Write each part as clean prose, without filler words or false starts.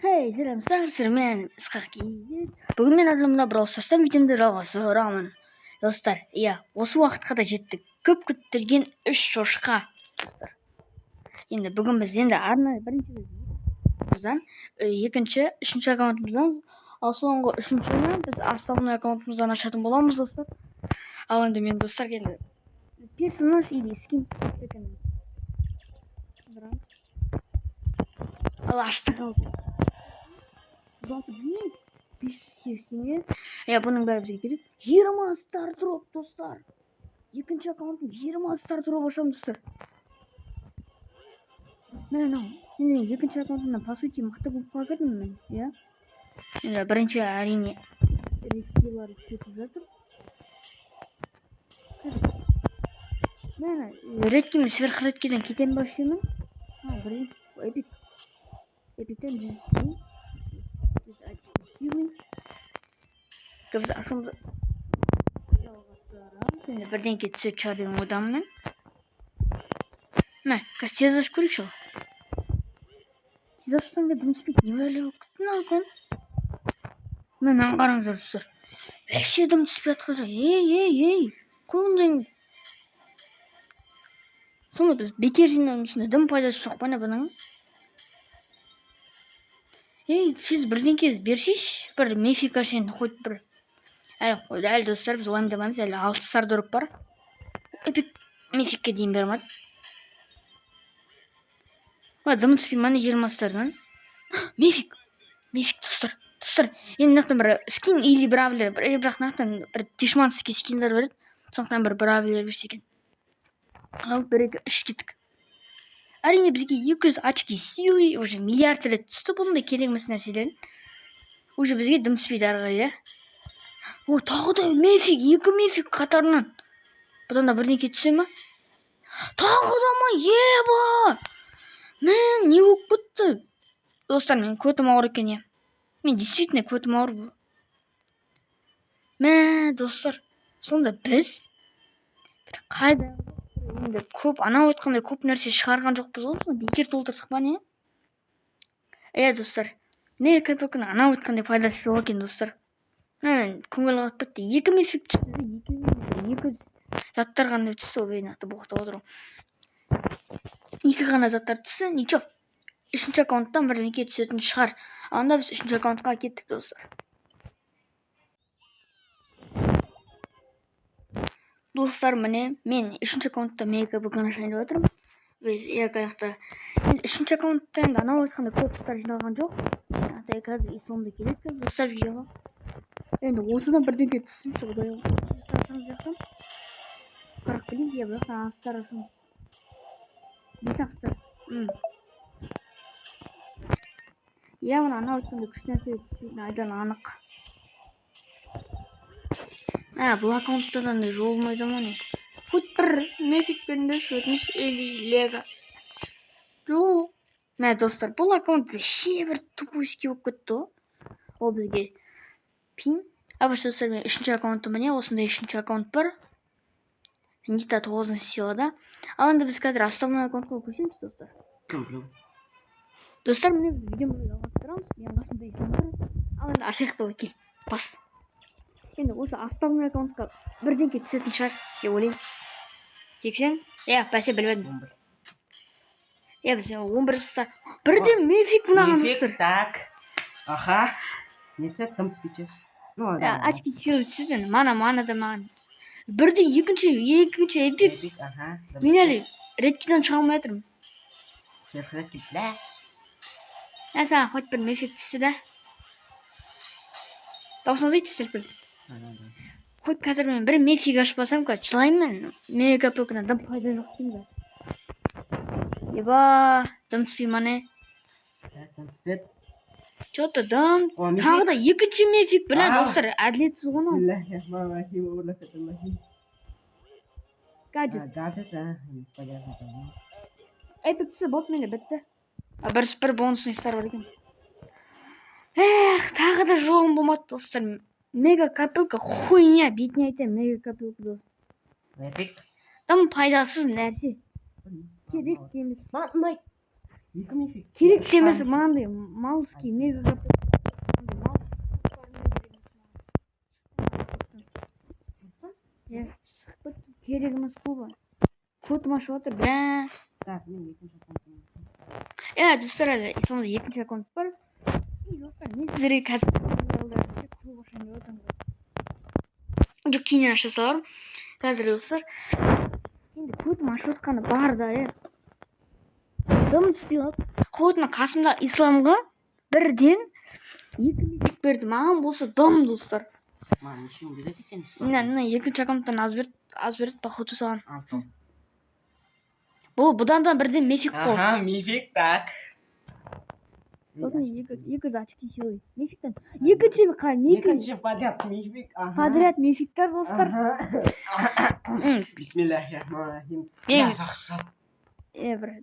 Hey, selamlar, men Isqaq. Бүгін мен арнамда Brawl Stars'tan видеомды жалғастырамын. Достар, осы уақытқа да жеттік. Көп күтілген 3 шошқа. Достар. Енді бүгін біз арнайы біріншімізден, екінші, үшінші аккаунтымыздан, ал соңғы үшіншіні біз основной аккаунтымыздан ашатын боламыз, достар. Ал енді мен достар енді персонаж или скин секілді. Ал аштық алды. Бұның бәрі бізге керек. 20 стар дроп, достар. Екінші аккаунтым 20 стар дроп ашамын, достар. Мен екінші аккаунтымнан по сути мықты болып қалдым мен, Енді бірінші әрине рекилар кетіп жатыр. Мен редкимен сверхредкиден кетем башымын. Бірінші эпиктен 100 Кыз ашымды жалғастырамыз. Енді бірден кетсе чар деген ойдамын мен. Қазір тез ашып көрейік шал. Тез ашсаң да дымспек не бәле күттің алған. Мен қараңыздар достар. Вообще дым түспей жатқандар. Ей. Қолымдайын. Сонда біз бекер жинаған үстінде дым пайдасы жоқ па не бұның? Сіз бірден кез берсейші, бір мифика сен хоть бір. Әлі достар, біз ойымдамаймыз, әлі 6 стар дроп бар. Эпик мификке дейін бермады. Дым түспей маны 20 стардан. Мифик достар. Енді нақтан бір скин или бравлер, бірақ нақтан бір тишманский скиндар береді. Сондықтан бір бравлер берсе екен. Ал бір-екі үш кеттік. Әрине бізге 200 очки силы, уже миллиард рет түсті. Бұндай керек емес нәрселерін. Уже бізге дым түспейді арғай, тағы да мифик, 2 мифик қатарынан. Бұдан да бірден кет түсе ма? Тағы да ма? Еба! Мен не болып кетті? Достар, мен көтім ауыр екен, Мен действительно көтім ауыр бұл. Достар, сонда біз қайда? Енді көп, анау айтқандай көп нәрсе шығарған жоқпыз ғой, бекер толтырсақ па не? Достар, не кәпекін анау айтқандай пайдасы жоқ екен, достар. Мен көңіл қалып кетті. 2 мифик түсті, 2 заттар ғана түсті, нақты боқты отыру. 2 ғана заттар түсті, ничо. 3-ші аккаунттан бірден кет түсетін шығар. Анда біз 3-ші аккаунтқа кеттік, достар. Достар, міне, мен 3-ші аккаунтта мега бүгін ашайын деп отырмын. Қаяқта 3-ші аккаунтта енді анау айтқанда көп стар жиналған жоқ. Қазір сонда келеді, достар видеоға. Енді осыдан бірден кет түсім шығыдай ол. Бірақ білейін, бірақ астар ашымыз. 5 астар. Мұны анау айтқанда күш нәрсе түспейтін айдан анық. Бұл аккаунттан да жолмайды ма не? Хоть бір мефик беріңдерші өтініш или лего. Жоқ. Достар, бұл аккаунт вообще бір тупойский болып кетті. Ол бізге пин. Достар, мен 3-ші аккаунты міне, осында 3-ші аккаунт бар. Нита 9 силада. Ал енді біз қазір основной аккаунтқа көшеміз, достар. Достар, міне біз видеомызды жалғастырамыз. Мен қасымда исемдір. Ал енді ашайықты ой, кел. Бас. Енді осы основной аккаунтқа бірден кет түсетін шығар деп ойлаймын. 80? Бәсе білмедім. Біз 11 стар. Бірден мифик бұнаған, достар. Мифик, так. Аха. Не түсет, дым түспейші. Очки силы түсетін. Мана да маған. Бірден екінші эпик. Мен әлі редкиден шыға алмай жатырмын. Сверхредкид, да? Саған хоть бір мифик түсті да. Дауысыңыз айтшы сәлпіл. Хоть қазір мен бір мифик ашпасам қа, жылаймын. Мега пөкінен дым пайда жоқ деймін. Еба, дым түспей мане. Дым түспет. Чоты дым. Тағы да екінші мифик. Білен, достар, әділетсіз ғана. Гаджет. Эпик түсі бот менде бітті. Бір бонусный стар бар екен. Тағы да жолым болмады, достар. Мега копилка хуйня, бетіне айтайын, мега копилка, достар. Эпик. Дым пайдасыз нәрсе. Керек емес. Екі мифик. керек емес мынандай малский мега керек емес бұл. Көтім ашып отыр. Бля. Так, мен екінші аккаунтым. Достар, исламда екінші аккаунт бар. Достар, мен сіздерге қазір жоқ кейін аша салармын. Қазір достар. Енді көтім ашып отқаны бар да, дым түспей қалды. Көтімнің қасымда исламға бірден 2 мифик берді. Маған болса дым, достар. Маған нешеуін береді екен? Мына екінші аккаунттан аз берді, походу саған. Алты. Бұдан да бірден мифик қой. Ага, мифик, так. Сосын екі очки силы. Мификтен. Екінші подряд мифик. подряд мификтер, достар. Бисмиллахиррахманиррахим. Ең Жақсы. бір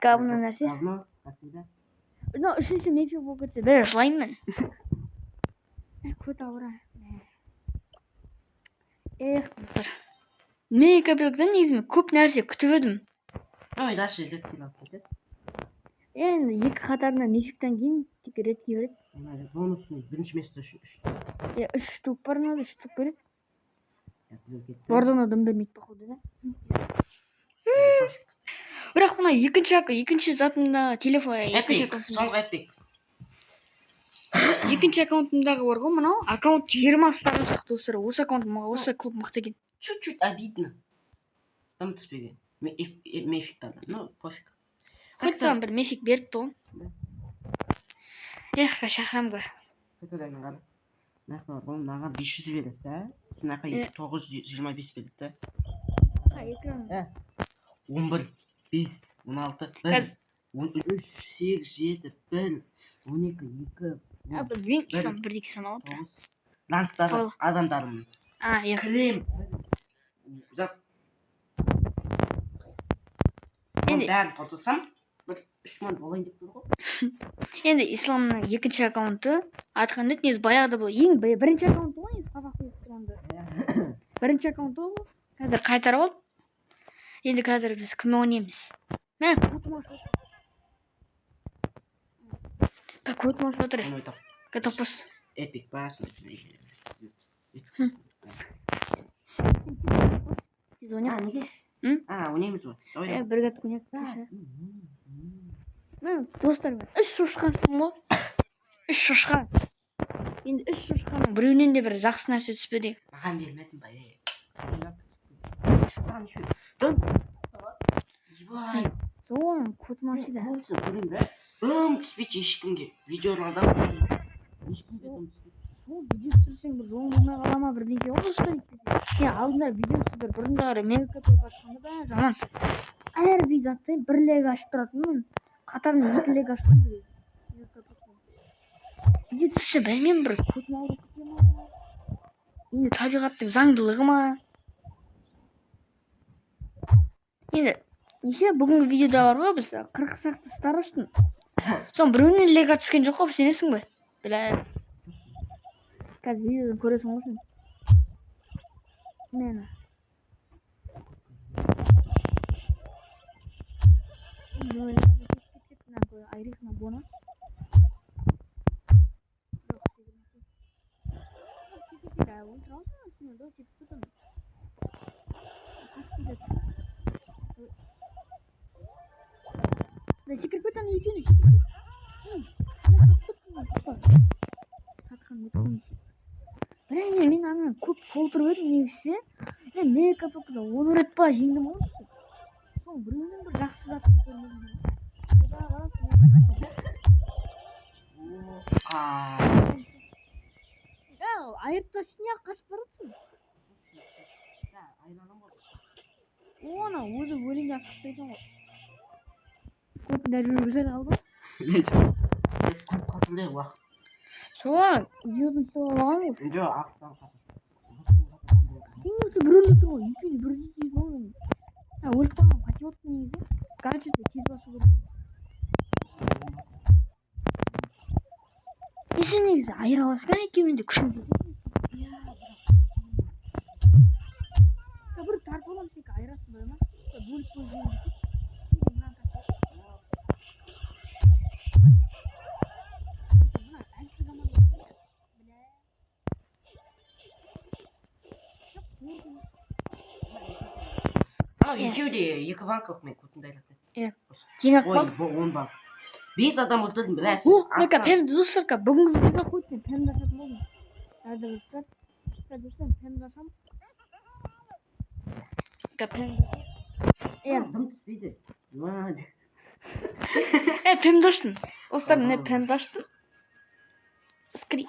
говно нәрсе. Говно, қасында. Үшінші мифик болып кетсе, бір жылаймын. Көт ауыра. Достар. Мен капеліктен негізімен көп нәрсе күтіп едім. Ой, дальше редкий алып кетеді. Енді екі қатарынан мификтен кейін тек редкий береді. Бонусын бірінші место үшін 3 штук бар, 3 штук береді. Бордан Бордан дым бермейді, походу, да? Бірақ мына екінші затымда телефон, Эпик, соңғы эпик. екінші аккаунтымдағы бар ғой, мынау аккаунт 20 старостық, достар. Осы аккаунт, осы клуб мықты екен. Чуть-чуть обидно. Там түспеген. Мификтарда. Ну, пофиг. Хоть саған бір мифик беріпті ғой. Шақырам ғой. Көтеден қара. Мынаған 500 береді, да? Мынақа 925 береді, да? 11, 5, 16, 1, 13, 8, 7, 1, 12, 2, Мен ислам бірдекі санап отыр. Ланктары адамдарымын. Кілем. Зат. Бәрін тартылсам, бір 3 мың болайын деп тұр ғой. Енді исламның екінші аккаунты атқан негізі баяғыда бұл ең бірінші аккаунты ғой, қазақ исламды. Бірінші аккаунты ғой. Қазір қайтарып алды. Енді қазір біз кім ойнаймыз? Мә, көтім ашып отыр. Көтім ашып отыр. Готовпыз. Эпик басын. Сіз ойнап? Неге? Ойнаймыз ғой. Бірге ойнап. Достар, мен 3 шошқа аштым ғой. 3 шошқа. Енді 3 шошқаның біреуінен де бір жақсы нәрсе түспеді. Маған бермедім ба, Соң, көтім ашыды. Дым түспейді ешкімге. Видеоларда ешкімге дым түспейді. Сол видео түсірсең бір жоң болмай қала ма бірдеңке ғой, что етпесе. Алдында видеосыздар бұрындары мегакапел ашқанда да жаман. Әр видео атсайын бір лек ашып тұратынмын. Қатарында 2 лек аштым. Видео түссе бәлмен бір көтім алып кетем ма? Енді табиғаттың заңдылығы ма? Енді неше бүгінгі видеода бар ғой, біз 40 сақты старостың. Соң біреуінен лега түскен жоқ қой, сенесің бе? Бля. Қазір видеодан көресің ғой сен. Мені. Айрихна бона. Да секретарь не идёт. Мен аны көп толтырып едім негізі. Мен мегакапелді 10 рет па жеңдім ғой. Соң біреуінен бір жақсы затын көрмедім. Айыртта ішіне қашып баратсың. Оны өзі өлеңге ашып берген ғой. Көп нәрсе жүргізіп алды. Көп қатылды уақыт. Соған видеодан сол алған ғой. Жоқ, ақсан қатыл. Сен осы біреулі тұр ғой. Екеуіне бірдей тез болған. Өліп қалған патриоттың негізі. Гаджетті тез басу керек. Сен негізі айыра аласың екеуінде күшің жетеді. Бір тартып аламын секі айырасың ба ма? Бөліп екеуі де екі банкалық мен көтімді айлады. жеңіп Ой, қалдық. бұл 10 банк. 5 адам өлтірдім, біләсіз. О, мен пәмді достар, бүгінгі videoға қойып мен пәмді ашатын болдым. Hadi dostlar. Dostlar pembe asam. Pembe. Дым түспейді. Pembe açtın. Dostlar ne pembe açtın? Скрип.